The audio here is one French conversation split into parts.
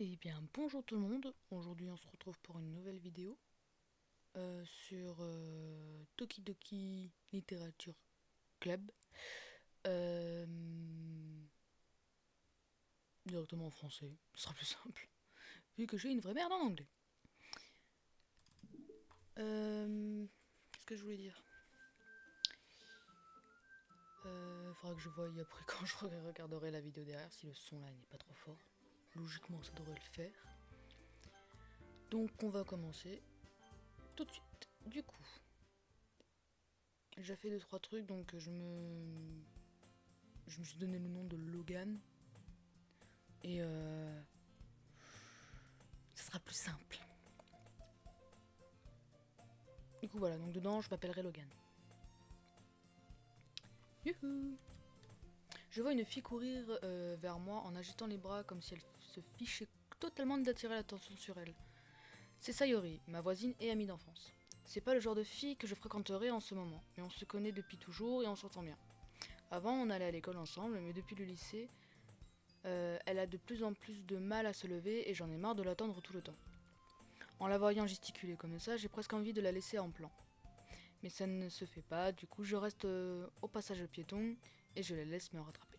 Eh bien, bonjour tout le monde. Aujourd'hui, on se retrouve pour une nouvelle vidéo sur Tokidoki Literature Club. Euh, Directement en français, ce sera plus simple, vu que j'ai une vraie merde en anglais. Qu'est-ce que je voulais dire? Faudra que je voie après quand je regarderai la vidéo derrière si le son là n'est pas trop fort. Logiquement, ça devrait le faire. Donc, on va commencer tout de suite. Du coup, j'ai déjà fait 2-3 trucs, donc je me suis donné le nom de Logan. Et ça sera plus simple. Du coup voilà, donc dedans je m'appellerai Logan. Youhou. Je vois une fille courir vers moi en agitant les bras comme si elle se fichait totalement d'attirer l'attention sur elle. C'est Sayori, ma voisine et amie d'enfance. C'est pas le genre de fille que je fréquenterais en ce moment, mais on se connaît depuis toujours et on s'entend bien. Avant on allait à l'école ensemble, mais depuis le lycée, elle a de plus en plus de mal à se lever et j'en ai marre de l'attendre tout le temps. En la voyant gesticuler comme ça, j'ai presque envie de la laisser en plan. Mais ça ne se fait pas, du coup je reste au passage piéton et je la laisse me rattraper.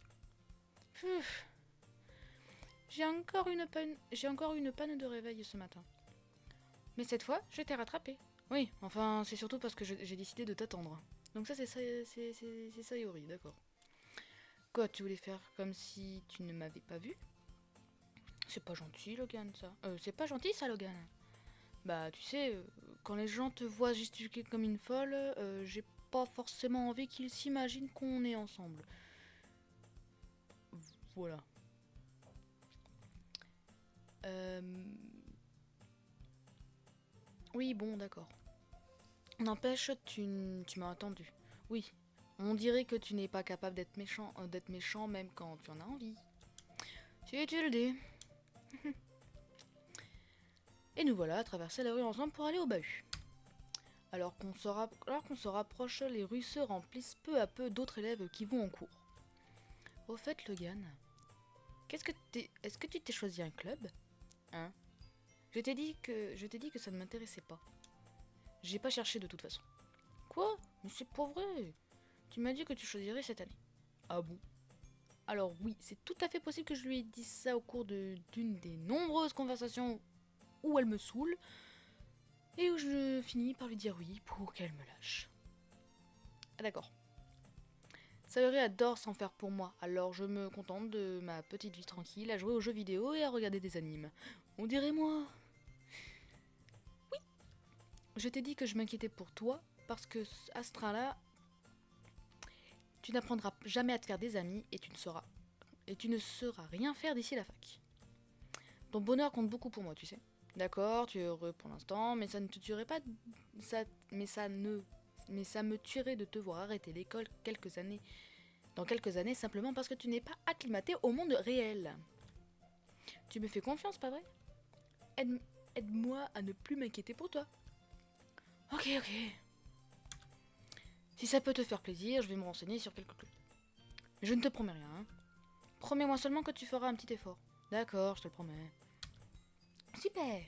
Puf. J'ai encore une panne de réveil ce matin. Mais cette fois, je t'ai rattrapé. Oui, enfin c'est surtout parce que j'ai décidé de t'attendre. Donc ça c'est Sayori, d'accord. Quoi, tu voulais faire comme si tu ne m'avais pas vu? C'est pas gentil Logan ça. C'est pas gentil ça Logan. Bah tu sais, quand les gens te voient gesticuler comme une folle, j'ai pas forcément envie qu'ils s'imaginent qu'on est ensemble. Voilà. Euh... Oui, bon, d'accord. N'empêche, tu m'as entendu. Oui, on dirait que tu n'es pas capable d'être méchant même quand tu en as envie. Si tu le dis. Et nous voilà à traverser la rue ensemble pour aller au bahut. Alors qu'on se rapproche, les rues se remplissent peu à peu d'autres élèves qui vont en cours. Au fait, Logan, est-ce que tu t'es choisi un club? Hein? Je t'ai dit que ça ne m'intéressait pas. J'ai pas cherché de toute façon. Quoi? Mais c'est pas vrai. Tu m'as dit que tu choisirais cette année. Ah bon? Alors oui, c'est tout à fait possible que je lui ai dit ça au cours d'une des nombreuses conversations où elle me saoule et où je finis par lui dire oui pour qu'elle me lâche. Ah d'accord. Sayori adore s'en faire pour moi, alors je me contente de ma petite vie tranquille à jouer aux jeux vidéo et à regarder des animes. On dirait moi. Je t'ai dit que je m'inquiétais pour toi parce que à ce train-là, tu n'apprendras jamais à te faire des amis et tu ne sauras rien faire d'ici la fac. Ton bonheur compte beaucoup pour moi, tu sais. D'accord, tu es heureux pour l'instant, mais ça ne te tuerait pas. Ça, mais ça ne. Mais ça me tuerait de te voir arrêter l'école dans quelques années, simplement parce que tu n'es pas acclimaté au monde réel. Tu me fais confiance, pas vrai? Aide, Aide-moi à ne plus m'inquiéter pour toi. Ok, ok. Si ça peut te faire plaisir, je vais me renseigner sur quelques clubs. Mais je ne te promets rien, hein. Promets-moi seulement que tu feras un petit effort. D'accord, je te le promets. Super.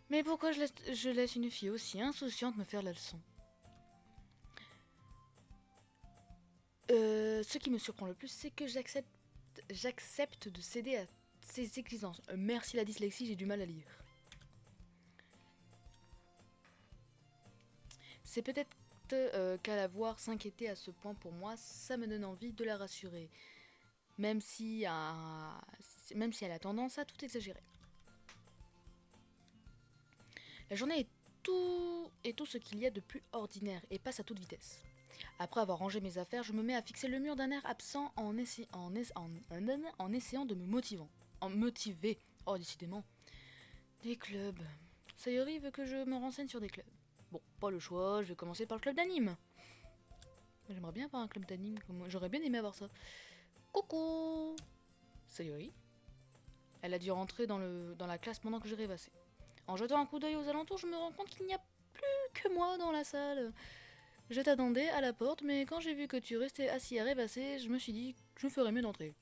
Mais pourquoi je laisse une fille aussi insouciante me faire la leçon? Ce qui me surprend le plus, c'est que j'accepte de céder à ses exigences. Merci la dyslexie, j'ai du mal à lire. C'est peut-être qu'à la voir s'inquiéter à ce point pour moi, ça me donne envie de la rassurer. Même si, même si elle a tendance à tout exagérer. La journée est tout ce qu'il y a de plus ordinaire et passe à toute vitesse. Après avoir rangé mes affaires, je me mets à fixer le mur d'un air absent en essayant de me motiver. Oh, décidément. Des clubs. Sayori veut que je me renseigne sur des clubs. Bon, pas le choix, je vais commencer par le club d'anime. J'aimerais bien avoir un club d'anime, j'aurais bien aimé avoir ça. Coucou Sayori. Elle a dû rentrer dans la classe pendant que je rêvassais. En jetant un coup d'œil aux alentours, je me rends compte qu'il n'y a plus que moi dans la salle. Je t'attendais à la porte, mais quand j'ai vu que tu restais assis à rêvasser, je me suis dit que je ferais mieux d'entrer.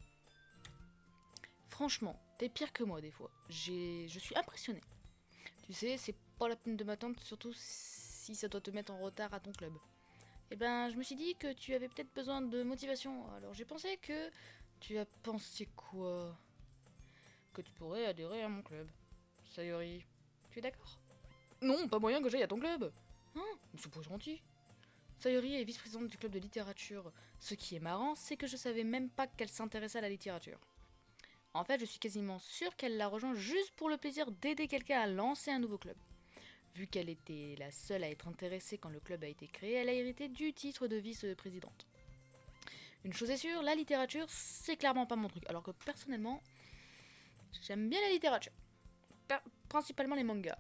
franchement, t'es pire que moi des fois. Je suis impressionnée. Tu sais, c'est pas la peine de m'attendre, surtout si ça doit te mettre en retard à ton club. Eh ben, je me suis dit que tu avais peut-être besoin de motivation. Alors j'ai pensé que... Tu as pensé quoi? Que tu pourrais adhérer à mon club. Sayori, tu es d'accord? Non, pas moyen que j'aille à ton club. Hein? C'est pas gentil. Sayori est vice-présidente du club de littérature. Ce qui est marrant, c'est que je savais même pas qu'elle s'intéressait à la littérature. En fait, je suis quasiment sûre qu'elle l'a rejoint juste pour le plaisir d'aider quelqu'un à lancer un nouveau club. Vu qu'elle était la seule à être intéressée quand le club a été créé, elle a hérité du titre de vice-présidente. Une chose est sûre, la littérature, c'est clairement pas mon truc. Alors que personnellement, j'aime bien la littérature. Principalement les mangas.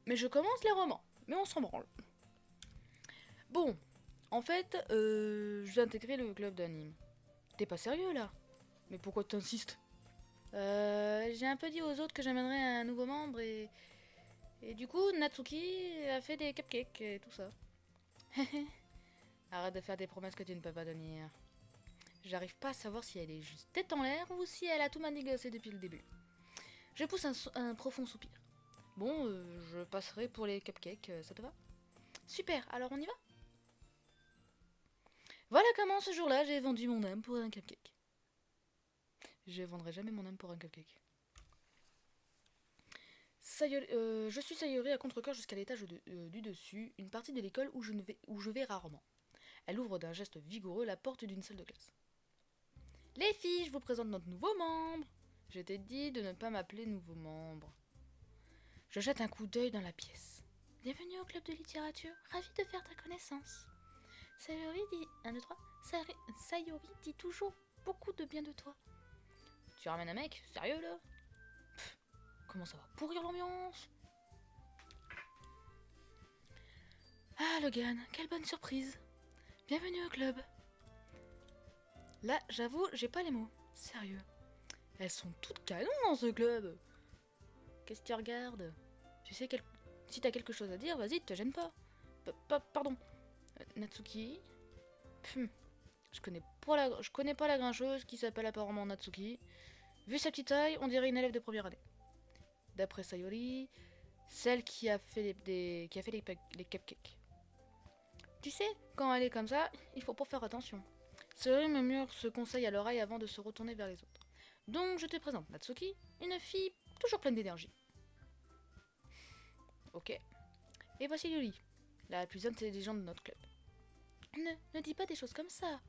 Mais je commence les romans. Mais on s'en branle. Bon, en fait, je vais intégrer le club d'anime. T'es pas sérieux là? Mais pourquoi t'insistes? J'ai un peu dit aux autres que j'amènerais un nouveau membre et du coup, Natsuki a fait des cupcakes et tout ça. Arrête de faire des promesses que tu ne peux pas tenir. J'arrive pas à savoir si elle est juste tête en l'air ou si elle a tout manigancé depuis le début. Je pousse un profond soupir. Bon, je passerai pour les cupcakes, ça te va? Super, alors on y va? Voilà comment ce jour-là j'ai vendu mon âme pour un cupcake. Je vendrai jamais mon âme pour un cupcake. Je suis Sayori à contre-cœur jusqu'à l'étage du dessus, une partie de l'école où je vais rarement. Elle ouvre d'un geste vigoureux la porte d'une salle de classe. Les filles, je vous présente notre nouveau membre. Je t'ai dit de ne pas m'appeler nouveau membre. Je jette un coup d'œil dans la pièce. Bienvenue au club de littérature, ravi de faire ta connaissance. Sayori dit... 1, 2, 3. Sayori dit toujours beaucoup de bien de toi. Tu ramènes un mec? Sérieux là? Pff, comment ça va pourrir l'ambiance? Ah Logan, quelle bonne surprise. Bienvenue au club. Là, j'avoue, j'ai pas les mots. Sérieux. Elles sont toutes canons dans ce club. Qu'est-ce que tu regardes? Tu sais, si t'as quelque chose à dire, vas-y, te gêne pas. Pardon. Natsuki. Je connais pas la grincheuse qui s'appelle apparemment Natsuki. Vu sa petite taille, on dirait une élève de première année. D'après Sayori, celle qui a fait les cupcakes. Tu sais, quand elle est comme ça, il faut pas faire attention. Sayori me murmure ce conseil à l'oreille avant de se retourner vers les autres. Donc je te présente Natsuki, une fille toujours pleine d'énergie. Ok. Et voici Yuri, la plus intelligente de notre club. Ne dis pas des choses comme ça.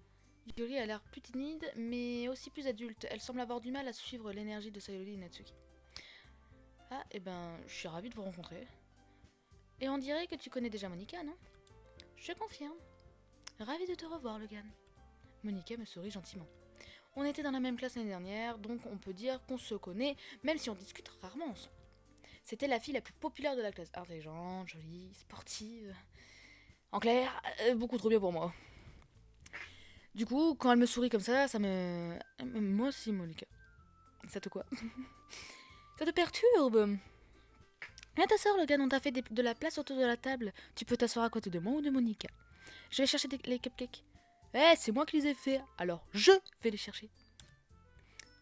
Yuri a l'air plus timide, mais aussi plus adulte. Elle semble avoir du mal à suivre l'énergie de Sayori et Natsuki. Ah, et ben, je suis ravie de vous rencontrer. Et on dirait que tu connais déjà Monika, non? Je confirme. Ravie de te revoir, Logan. Monika me sourit gentiment. On était dans la même classe l'année dernière, donc on peut dire qu'on se connaît, même si on discute rarement ensemble. C'était la fille la plus populaire de la classe. Intelligente, jolie, sportive. En clair, beaucoup trop bien pour moi. Du coup, quand elle me sourit comme ça me... Moi aussi, Monica. Ça te quoi? Ça te perturbe? Viens t'asseoir, Logan, on t'a fait de la place autour de la table. Tu peux t'asseoir à côté de moi ou de Monica. Je vais chercher les cupcakes. C'est moi qui les ai faits, alors je vais les chercher.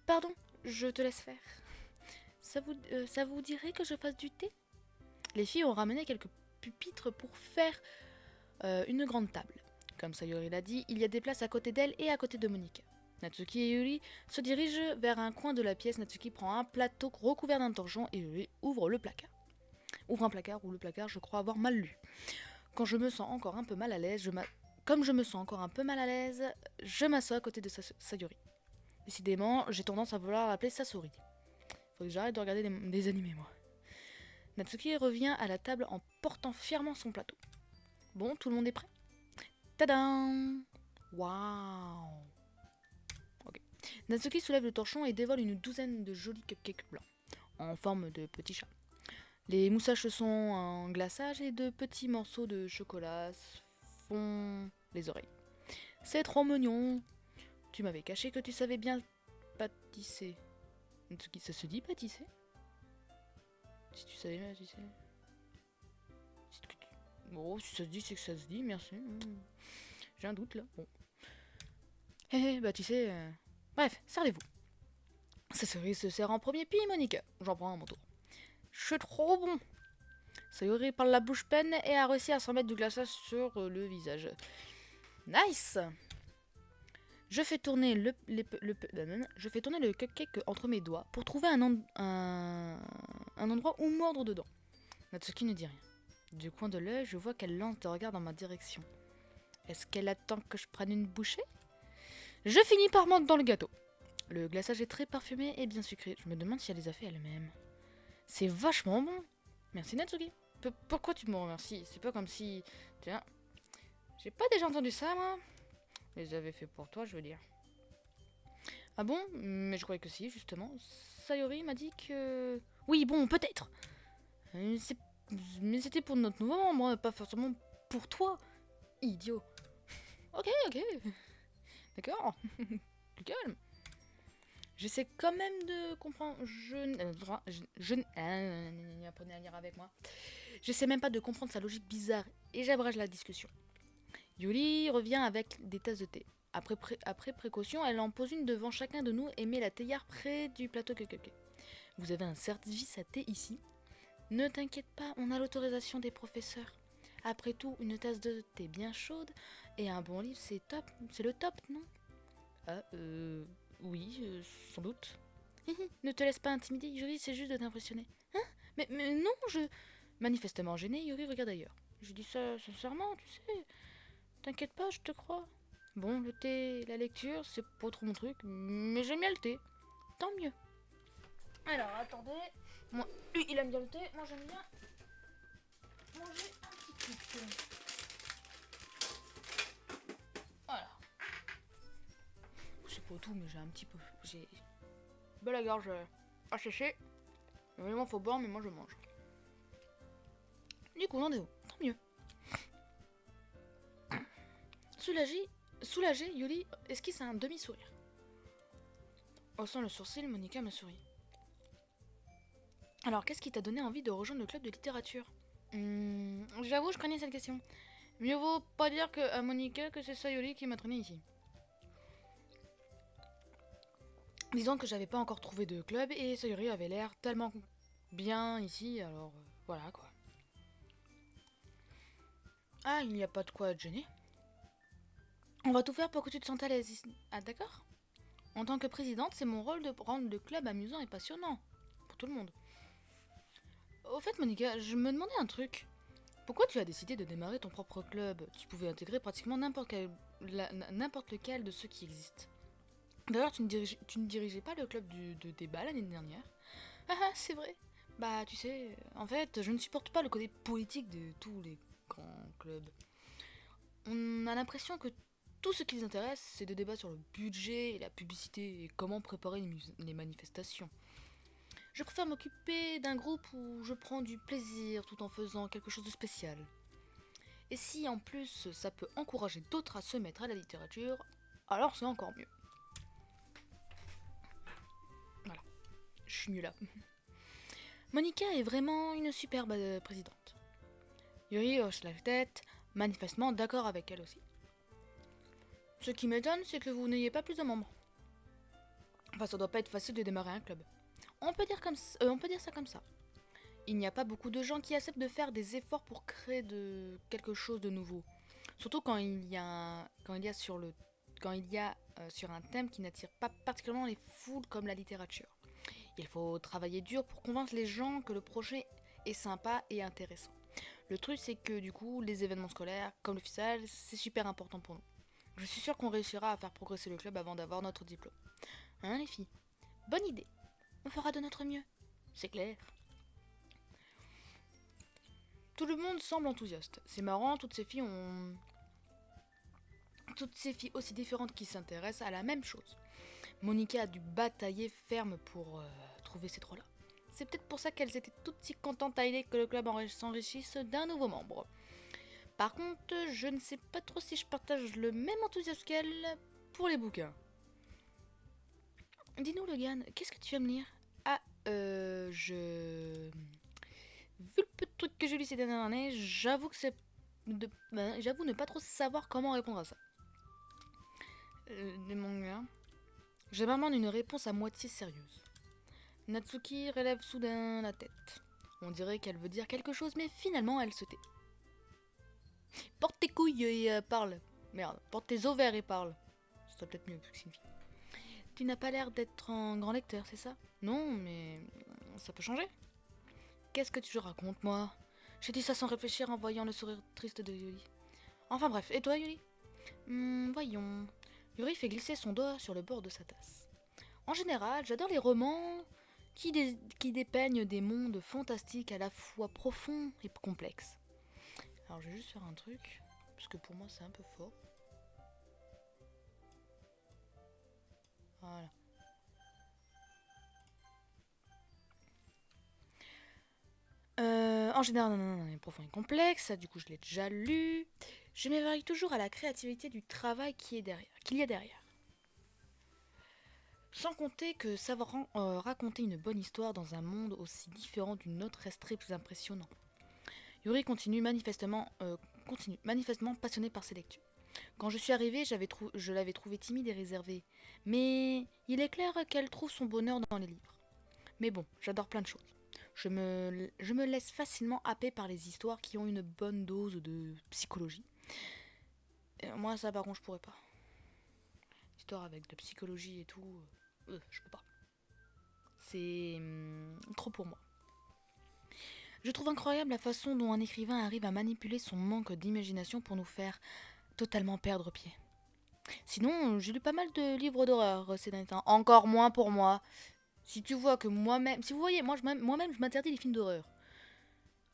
Pardon, je te laisse faire. Ça vous dirait que je fasse du thé? Les filles ont ramené quelques pupitres pour faire une grande table. Comme Sayori l'a dit, il y a des places à côté d'elle et à côté de Monica. Natsuki et Yuri se dirigent vers un coin de la pièce. Natsuki prend un plateau recouvert d'un torchon et Yuri ouvre le placard. Ouvre un placard ou le placard, je crois avoir mal lu. Comme je me sens encore un peu mal à l'aise, je m'assois à côté de Sayori. Décidément, j'ai tendance à vouloir l'appeler Sasori. Faut que j'arrête de regarder des animés, moi. Natsuki revient à la table en portant fièrement son plateau. Bon, tout le monde est prêt? Tadam! Waouh! Ok. Natsuki soulève le torchon et dévole une douzaine de jolis cupcakes blancs, en forme de petits chats. Les moussages sont en glaçage et de petits morceaux de chocolat font les oreilles. C'est trop mignon! Tu m'avais caché que tu savais bien pâtisser. Natsuki, ça se dit pâtisser? Si tu savais bien, tu sais. Bon, si ça se dit, c'est que ça se dit, merci. J'ai un doute là. Bon. Bah tu sais. Bref, servez-vous. Sayori se sert en premier, puis Monica. J'en prends un à mon tour. Je suis trop bon. Sayori parle la bouche pleine et a réussi à s'en mettre du glaçage sur le visage. Nice. Je fais tourner je fais tourner le cupcake entre mes doigts pour trouver un endroit où mordre dedans. Natsuki ne dit rien. Du coin de l'œil, je vois qu'elle lance des regards dans ma direction. Est-ce qu'elle attend que je prenne une bouchée? Je finis par mordre dans le gâteau. Le glaçage est très parfumé et bien sucré. Je me demande si elle les a fait elle-même. C'est vachement bon. Merci Natsuki. Pourquoi tu me remercies? C'est pas comme si... Tiens, j'ai pas déjà entendu ça, moi. Je les avais fait pour toi, je veux dire. Ah bon? Mais je croyais que si, justement. Sayori m'a dit que... Oui, bon, peut-être. Mais c'était pour notre nouveau membre, pas forcément pour toi. Idiot. Ok. D'accord. Du calme. J'essaie quand même de comprendre. Apprenez à lire avec moi. J'essaie même pas de comprendre sa logique bizarre et j'abrège la discussion. Yuli revient avec des tasses de thé. Après précaution, elle en pose une devant chacun de nous et met la théière près du plateau cupcake. Vous avez un service à thé ici? Ne t'inquiète pas, on a l'autorisation des professeurs. Après tout, une tasse de thé bien chaude et un bon livre, c'est top. C'est le top, non? Oui, sans doute. Ne te laisse pas intimider, Yuri, c'est juste de t'impressionner. Hein? Mais non, Manifestement gêné, Yuri regarde ailleurs. Je dis ça sincèrement, tu sais. T'inquiète pas, je te crois. Bon, le thé, la lecture, c'est pas trop mon truc, mais j'aime bien le thé. Tant mieux. Alors, attendez. Moi, lui, il aime bien le thé, moi j'aime bien manger un petit truc. Voilà. C'est pas tout, mais j'ai un petit peu... J'ai... la gorge asséchée. Vraiment, faut boire, mais moi je mange. Du coup, on est où? Tant mieux. Soulagée, Yuli esquisse un demi-sourire. Haussant le sourcil, Monica me sourit. Alors, qu'est-ce qui t'a donné envie de rejoindre le club de littérature? J'avoue, je craignais cette question. Mieux vaut pas dire à Monica que c'est Sayori qui m'a traîné ici. Disons que j'avais pas encore trouvé de club et Sayori avait l'air tellement bien ici, alors voilà quoi. Ah, il n'y a pas de quoi être gêné. On va tout faire pour que tu te sentes à l'aise ici. Ah, d'accord? En tant que présidente, c'est mon rôle de rendre le club amusant et passionnant. Pour tout le monde. Au fait, Monica, je me demandais un truc. Pourquoi tu as décidé de démarrer ton propre club? Tu pouvais intégrer pratiquement n'importe lequel de ceux qui existent. D'ailleurs, tu ne dirigeais pas le club de débat l'année dernière. Ah, c'est vrai. Bah, tu sais, en fait, je ne supporte pas le côté politique de tous les grands clubs. On a l'impression que tout ce qui les intéresse, c'est de débats sur le budget et la publicité et comment préparer les manifestations. Je préfère m'occuper d'un groupe où je prends du plaisir tout en faisant quelque chose de spécial. Et si en plus ça peut encourager d'autres à se mettre à la littérature, alors c'est encore mieux. Voilà, je suis nulle là. Monica est vraiment une superbe présidente. Yuri hoche la tête, manifestement d'accord avec elle aussi. Ce qui m'étonne, c'est que vous n'ayez pas plus de membres. Enfin, ça doit pas être facile de démarrer un club. On peut dire ça comme ça. Il n'y a pas beaucoup de gens qui acceptent de faire des efforts pour créer quelque chose de nouveau. Surtout quand il y a sur un thème qui n'attire pas particulièrement les foules comme la littérature. Il faut travailler dur pour convaincre les gens que le projet est sympa et intéressant. Le truc, c'est que du coup, les événements scolaires, comme l'official, c'est super important pour nous. Je suis sûre qu'on réussira à faire progresser le club avant d'avoir notre diplôme. Hein, les filles? Bonne idée. On fera de notre mieux. C'est clair. Tout le monde semble enthousiaste. C'est marrant, toutes ces filles aussi différentes qui s'intéressent à la même chose. Monica a dû batailler ferme pour trouver ces trois-là. C'est peut-être pour ça qu'elles étaient toutes si contentes à l'idée que le club s'enrichisse d'un nouveau membre. Par contre, je ne sais pas trop si je partage le même enthousiasme qu'elle pour les bouquins. Dis-nous, Logan, qu'est-ce que tu aimes lire? Ah, Vu le peu de trucs que j'ai lu ces dernières années, j'avoue ne pas trop savoir comment répondre à ça. Des mangas. J'abandonne une réponse à moitié sérieuse. Natsuki relève soudain la tête. On dirait qu'elle veut dire quelque chose, mais finalement elle se tait. Porte tes couilles et parle. Merde, porte tes ovaires et parle. Ce serait peut-être mieux que c'est une fille. Tu n'as pas l'air d'être un grand lecteur, c'est ça? Non, mais ça peut changer. Qu'est-ce que tu racontes, moi? J'ai dit ça sans réfléchir en voyant le sourire triste de Yuri. Enfin bref, et toi, Yuri? Voyons. Yuri fait glisser son doigt sur le bord de sa tasse. En général, j'adore les romans qui dépeignent des mondes fantastiques à la fois profonds et complexes. Alors je vais juste faire un truc, parce que pour moi c'est un peu fort. Voilà. En général, non, profond et complexe, ça du coup je l'ai déjà lu. Je m'éveille toujours à la créativité du travail qu'il y a derrière. Sans compter que savoir raconter une bonne histoire dans un monde aussi différent d'une autre resterait plus impressionnant. Yuri continue manifestement passionné par ses lectures. Quand je suis arrivée, je l'avais trouvée timide et réservée. Mais il est clair qu'elle trouve son bonheur dans les livres. Mais bon, j'adore plein de choses. Je me laisse facilement happer par les histoires qui ont une bonne dose de psychologie. Et moi, ça, par contre, je pourrais pas. Histoire avec de psychologie et tout, je peux pas. C'est trop pour moi. Je trouve incroyable la façon dont un écrivain arrive à manipuler son manque d'imagination pour nous faire totalement perdre pied. Sinon, j'ai lu pas mal de livres d'horreur ces derniers temps. Encore moins pour moi. Si tu vois que moi-même... Si vous voyez, moi-même, je m'interdis les films d'horreur.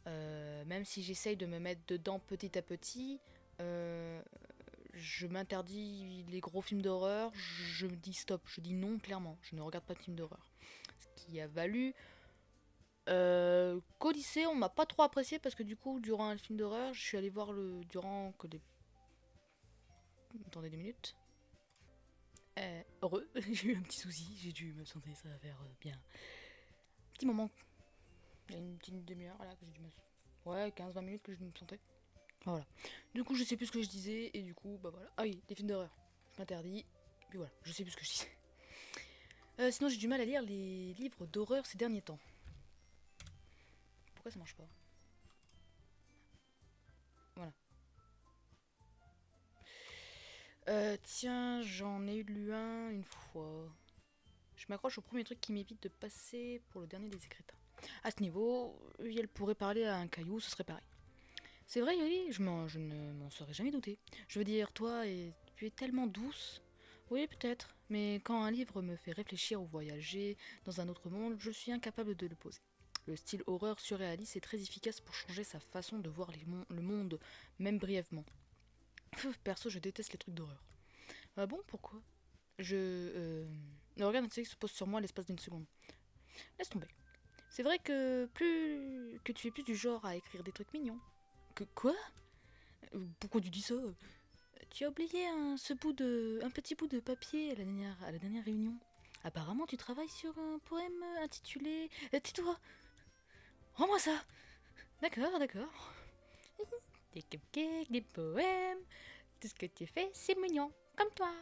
Même si j'essaye de me mettre dedans petit à petit, je m'interdis les gros films d'horreur. Je me dis stop, je dis non clairement. Je ne regarde pas de films d'horreur. Ce qui a valu qu'au lycée, on m'a pas trop apprécié parce que du coup, durant un film d'horreur, je suis allée voir le... Durant que des... Attendez 2 minutes. Heureux, j'ai eu un petit souci, j'ai dû me sentir, ça va faire bien. Petit moment, il y a une petite demi-heure là que j'ai dû me... Ouais, 15-20 minutes que je me sentais. Voilà. Du coup, je sais plus ce que je disais et du coup, bah voilà. Ah oui, des films d'horreur. Je m'interdis. Puis voilà, je sais plus ce que je disais. Sinon, j'ai du mal à lire les livres d'horreur ces derniers temps. Pourquoi ça marche pas? Voilà. Tiens, j'en ai lu un une fois. Je m'accroche au premier truc qui m'évite de passer pour le dernier des écritains. À ce niveau, elle pourrait parler à un caillou, ce serait pareil. C'est vrai, oui, je ne m'en serais jamais douté. Je veux dire, tu es tellement douce. Oui, peut-être, mais quand un livre me fait réfléchir ou voyager dans un autre monde, je suis incapable de le poser. Le style horreur surréaliste est très efficace pour changer sa façon de voir le monde, même brièvement. Perso, je déteste les trucs d'horreur. Ah bon, pourquoi? Le regard d'un se pose sur moi à l'espace d'une seconde. Laisse tomber. C'est vrai que tu es plus du genre à écrire des trucs mignons. Que quoi? Pourquoi tu dis ça? Tu as oublié un petit bout de papier à la dernière réunion. Apparemment, tu travailles sur un poème intitulé... Tais-toi! Rends-moi ça! D'accord, d'accord. Des cupcakes, des poèmes... Tout ce que tu fais, c'est mignon. Comme toi.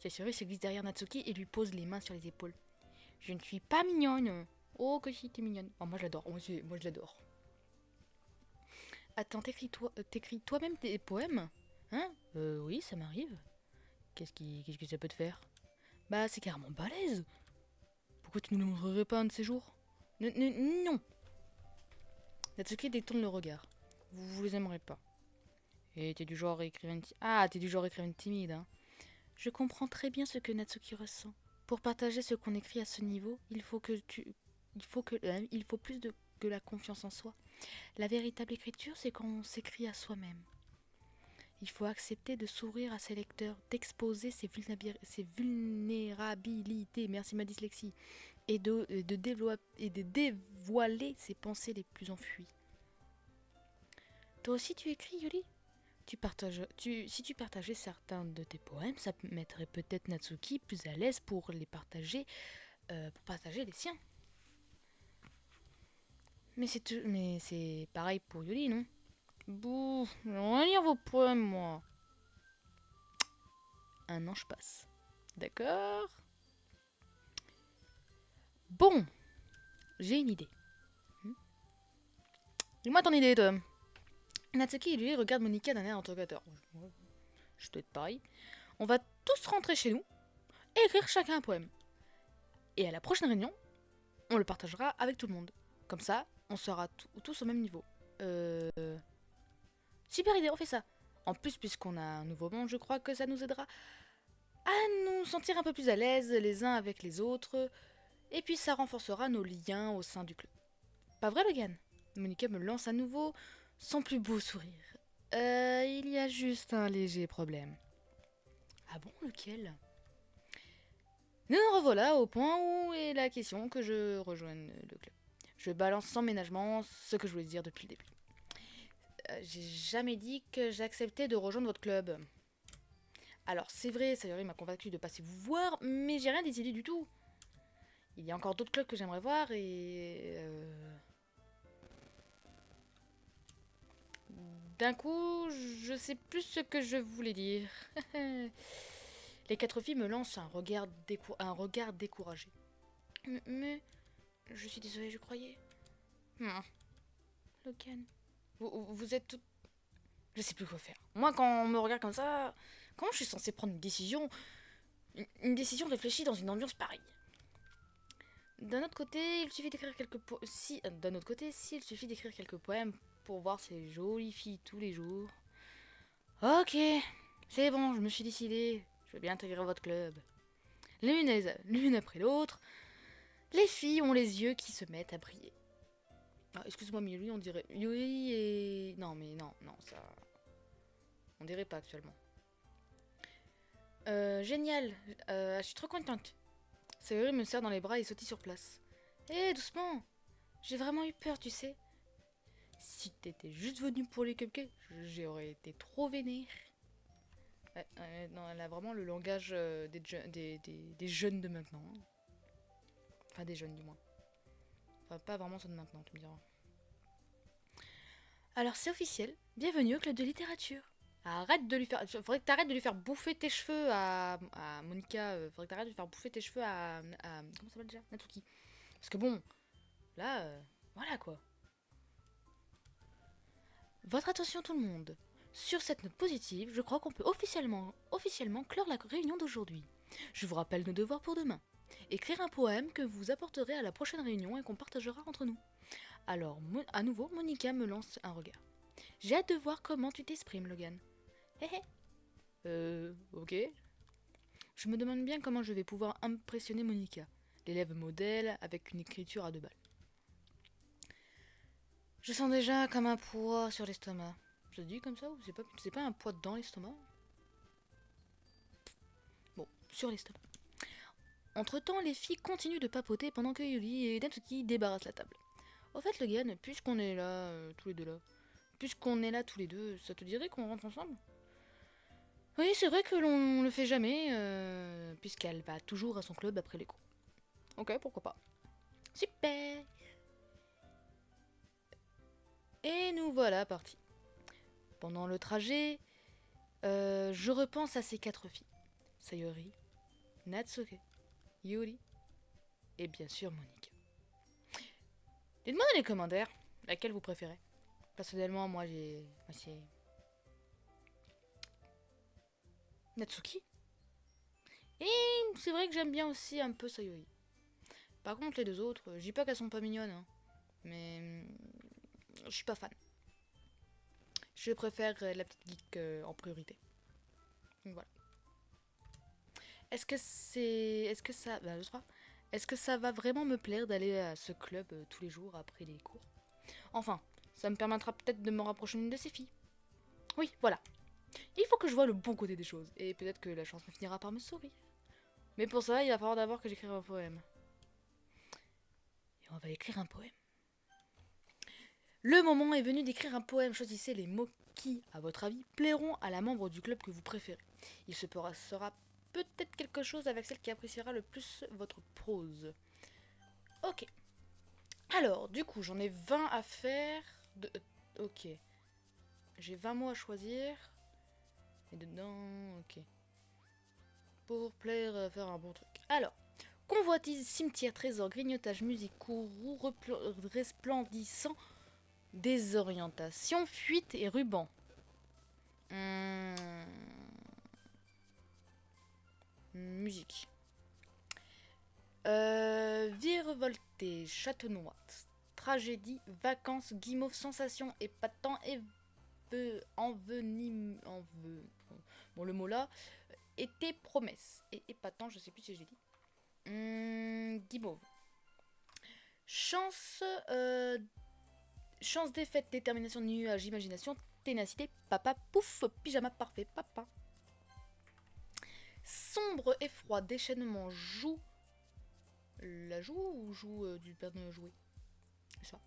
Chasuri se glisse derrière Natsuki et lui pose les mains sur les épaules. Je ne suis pas mignonne. Oh, que si, t'es mignonne. Oh, moi, je l'adore. Moi, je l'adore. Attends, t'écris toi-même des poèmes? Hein? Oui, ça m'arrive. Qu'est-ce que ça peut te faire? Bah, c'est carrément balèze. Pourquoi tu ne nous le montrerais pas un de ces jours? Non. Natsuki détourne le regard. Vous les aimerez pas. Et t'es du genre écrivaine... Ah, t'es du genre écrivaine timide, hein. Je comprends très bien ce que Natsuki ressent. Pour partager ce qu'on écrit à ce niveau, il faut plus que la confiance en soi. La véritable écriture, c'est quand on s'écrit à soi-même. Il faut accepter de s'ouvrir à ses lecteurs, d'exposer ses vulnérabilités, merci ma dyslexie, et de dévoiler ses pensées les plus enfuies. Toi aussi tu écris, Yuri? Si tu partageais certains de tes poèmes, ça mettrait peut-être Natsuki plus à l'aise pour partager les siens. Mais c'est pareil pour Yuri, non? Bouh, je vais lire vos poèmes, moi. Un ange passe. D'accord. Bon, j'ai une idée. Dis-moi ton idée, toi. Natsuki, lui, regarde Monika d'un air interrogateur. Je dois être pareil. On va tous rentrer chez nous et écrire chacun un poème. Et à la prochaine réunion, on le partagera avec tout le monde. Comme ça, on sera tous au même niveau. Super idée, on fait ça. En plus, puisqu'on a un nouveau monde, je crois que ça nous aidera à nous sentir un peu plus à l'aise les uns avec les autres. Et puis ça renforcera nos liens au sein du club. Pas vrai, Logan? Monica me lance à nouveau son plus beau sourire. Il y a juste un léger problème. Ah bon, lequel? Nous revoilà au point où est la question que je rejoigne le club. Je balance sans ménagement ce que je voulais dire depuis le début. J'ai jamais dit que j'acceptais de rejoindre votre club. Alors c'est vrai, Sayori m'a convaincu de passer vous voir, mais j'ai rien décidé du tout. Il y a encore d'autres clubs que j'aimerais voir et... D'un coup, je sais plus ce que je voulais dire. Les 4 filles me lancent un regard découragé. Mais... Je suis désolée, je croyais. Logan... Vous êtes tout... Je sais plus quoi faire. Moi, quand on me regarde comme ça, comment je suis censée prendre une décision? Une décision réfléchie dans une ambiance pareille. D'un autre côté, il suffit d'écrire quelques d'un autre côté, s'il suffit d'écrire quelques poèmes pour voir ces jolies filles tous les jours. Ok, c'est bon, je me suis décidée. Je vais bien intégrer votre club. L'une après l'autre, les filles ont les yeux qui se mettent à briller. Ah, excuse-moi, mais lui, on dirait... Yuri et... Non, mais non, ça... On dirait pas actuellement. Génial. Je suis trop contente. Sayori me serre dans les bras et sautille sur place. Hé, doucement. J'ai vraiment eu peur, tu sais. Si t'étais juste venu pour les cupcakes, j'aurais été trop vénère. Non, elle a vraiment le langage des jeunes de maintenant. Hein. Enfin, des jeunes, du moins. Enfin, pas vraiment ceux de maintenant, tu me diras. Alors, c'est officiel. Bienvenue au club de littérature. Arrête de lui faire... Faudrait que t'arrêtes de lui faire bouffer tes cheveux à Monica. Faudrait que t'arrêtes de lui faire bouffer tes cheveux à comment ça s'appelle déjà? Natsuki. Parce que bon, là, voilà quoi. Votre attention tout le monde. Sur cette note positive, je crois qu'on peut officiellement clore la réunion d'aujourd'hui. Je vous rappelle nos devoirs pour demain. Écrire un poème que vous apporterez à la prochaine réunion et qu'on partagera entre nous. Alors, à nouveau, Monica me lance un regard. J'ai hâte de voir comment tu t'exprimes, Logan. Hé hé. Ok. Je me demande bien comment je vais pouvoir impressionner Monica, l'élève modèle avec une écriture à 2 balles. Je sens déjà comme un poids sur l'estomac. Je dis comme ça ou c'est pas un poids dans l'estomac? Bon, sur l'estomac. Entre-temps, les filles continuent de papoter pendant que Yuri et Natsuki débarrassent la table. Au fait, Logan, puisqu'on est là, tous les deux là, puisqu'on est là tous les deux, ça te dirait qu'on rentre ensemble? Oui, c'est vrai que l'on le fait jamais, puisqu'elle va toujours à son club après les cours. Ok, pourquoi pas. Super! Et nous voilà partis. Pendant le trajet, je repense à ces 4 filles. Sayori, Natsuki, Yuri et bien sûr Monica. Dites-moi dans les commentaires laquelle vous préférez. Personnellement, moi c'est Natsuki. Et c'est vrai que j'aime bien aussi un peu Sayori. Par contre, les 2 autres, je dis pas qu'elles sont pas mignonnes, hein, mais je suis pas fan. Je préfère la petite geek en priorité. Donc voilà. Est-ce que ça... Bah, je crois. Est-ce que ça va vraiment me plaire d'aller à ce club tous les jours après les cours? Enfin, ça me permettra peut-être de me rapprocher d'une de ces filles. Oui, voilà. Il faut que je vois le bon côté des choses. Et peut-être que la chance me finira par me sourire. Mais pour ça, il va falloir d'abord que j'écrive un poème. Et on va écrire un poème. Le moment est venu d'écrire un poème. Choisissez les mots qui, à votre avis, plairont à la membre du club que vous préférez. Il se sera peut-être quelque chose avec celle qui appréciera le plus votre prose. Ok. Alors, du coup, j'en ai 20 à faire. Ok. J'ai 20 mots à choisir. Et dedans, ok. pour plaire à faire un bon truc. Alors, convoitise, cimetière, trésor, grignotage, musique, courroux, resplendissant, désorientation, fuite et ruban. Musique. Vie revoltée, châtenois, tragédie, vacances, guimauve, sensation, épatant, bon, le mot là, été, promesse. Et épatant, je sais plus si j'ai dit. Guimauve. Chance, chance, défaite, détermination, nuage, imagination, ténacité, papa, pouf, pyjama parfait, papa. Sombre et froid, déchaînement, joue. La joue ou joue du Père Noël jouer? C'est ça.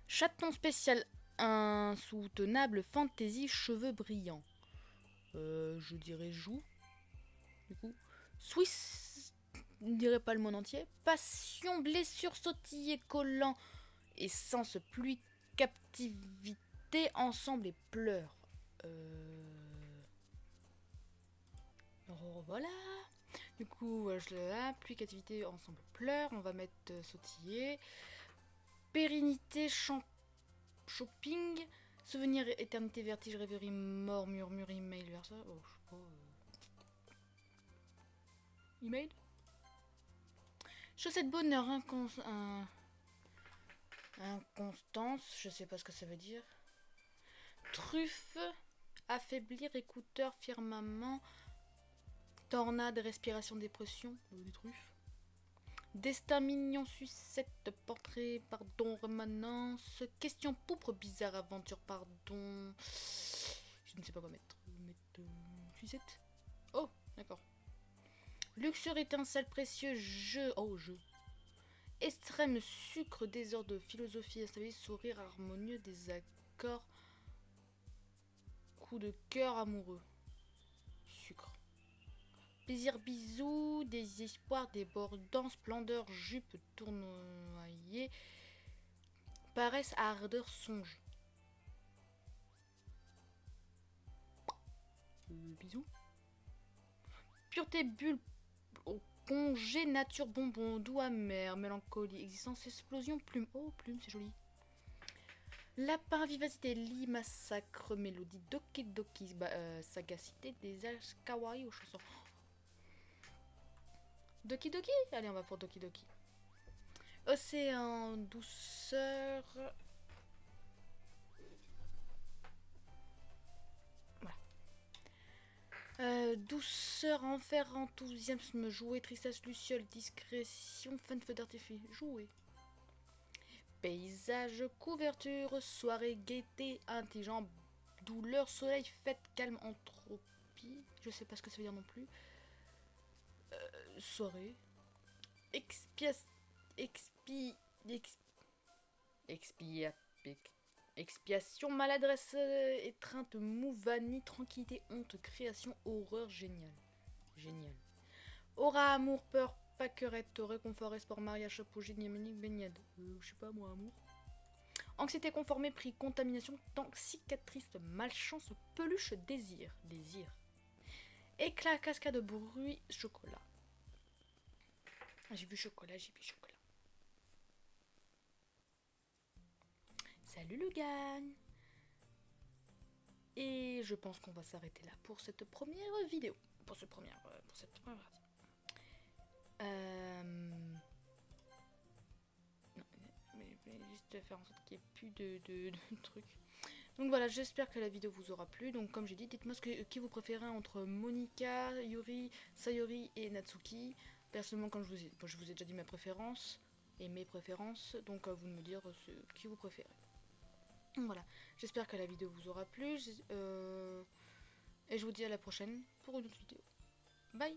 Chaton spécial, insoutenable, fantaisie, cheveux brillants. Je dirais joue. Du coup. Swiss, ne dirais pas le mot entier. Passion, blessure, sautiller, collant, essence, pluie, captivité, ensemble et pleurs. Voilà. Du coup, je l'ai pluie, captivité, ensemble, pleurs. On va mettre sautiller. Pérennité, shopping. Souvenir, éternité, vertige, rêverie, mort, murmure, email, vers ça. Oh, je sais pas. Email. Chaussette bonheur, inconstance, je sais pas ce que ça veut dire. Truffe, affaiblir, écouteur, firmament, tornade, respiration, dépression, des truffes. Destin mignon, sucette, portrait, pardon, remanence, question, pourpre, bizarre, aventure, pardon. Je ne sais pas quoi mettre. Sucette. Oh, d'accord. Luxure, étincelle, précieux, jeu. Oh, jeu. Extrême, sucre, désordre, philosophie installée, sourire harmonieux, désaccord, coup de cœur amoureux. Sucre. Plaisir, bisous, désespoir, débordant, splendeur, jupe, tournoyer, paresse, ardeur, songe. Bisous. Pureté, bulle, au congé, nature, bonbon, doux, amer, mélancolie, existence, explosion, plume. Oh, plume, c'est joli. Lapin, vivacité, lit, massacre, mélodie, doki doki, sagacité, désastre, kawaii aux chansons. Doki doki. Allez, on va pour doki doki. Océan, douceur. Voilà. Douceur, enfer, enthousiasme, jouer, tristesse, luciole, discrétion, fun, feu d'artifice, jouer. Paysage, couverture, soirée, gaieté, intelligent, douleur, soleil, fête, calme, entropie. Je sais pas ce que ça veut dire non plus. Soirée. Expiation, maladresse, étreinte, mouvanie, tranquillité, honte, création, horreur, génial. Génial. Aura, amour, peur, paquerette, réconfort, espoir, mariage, chapeau, génie, baignade. Je sais pas moi, amour. Anxiété, confort, mépris, contamination, tank, cicatrice, malchance, peluche, désir. Désir. Éclat, cascade, bruit, chocolat. J'ai vu chocolat, j'ai vu chocolat. Salut le gagne. Et je pense qu'on va s'arrêter là pour cette première vidéo. Pour cette première partie. Non, mais juste faire en sorte qu'il n'y ait plus de trucs. Donc voilà, j'espère que la vidéo vous aura plu. Donc comme j'ai dit, dites-moi qui vous préférez entre Monika, Yuri, Sayori et Natsuki. Personnellement, comme je vous ai déjà dit ma préférence et mes préférences, donc à vous de me dire qui vous préférez. Donc voilà, j'espère que la vidéo vous aura plu. Et je vous dis à la prochaine pour une autre vidéo. Bye!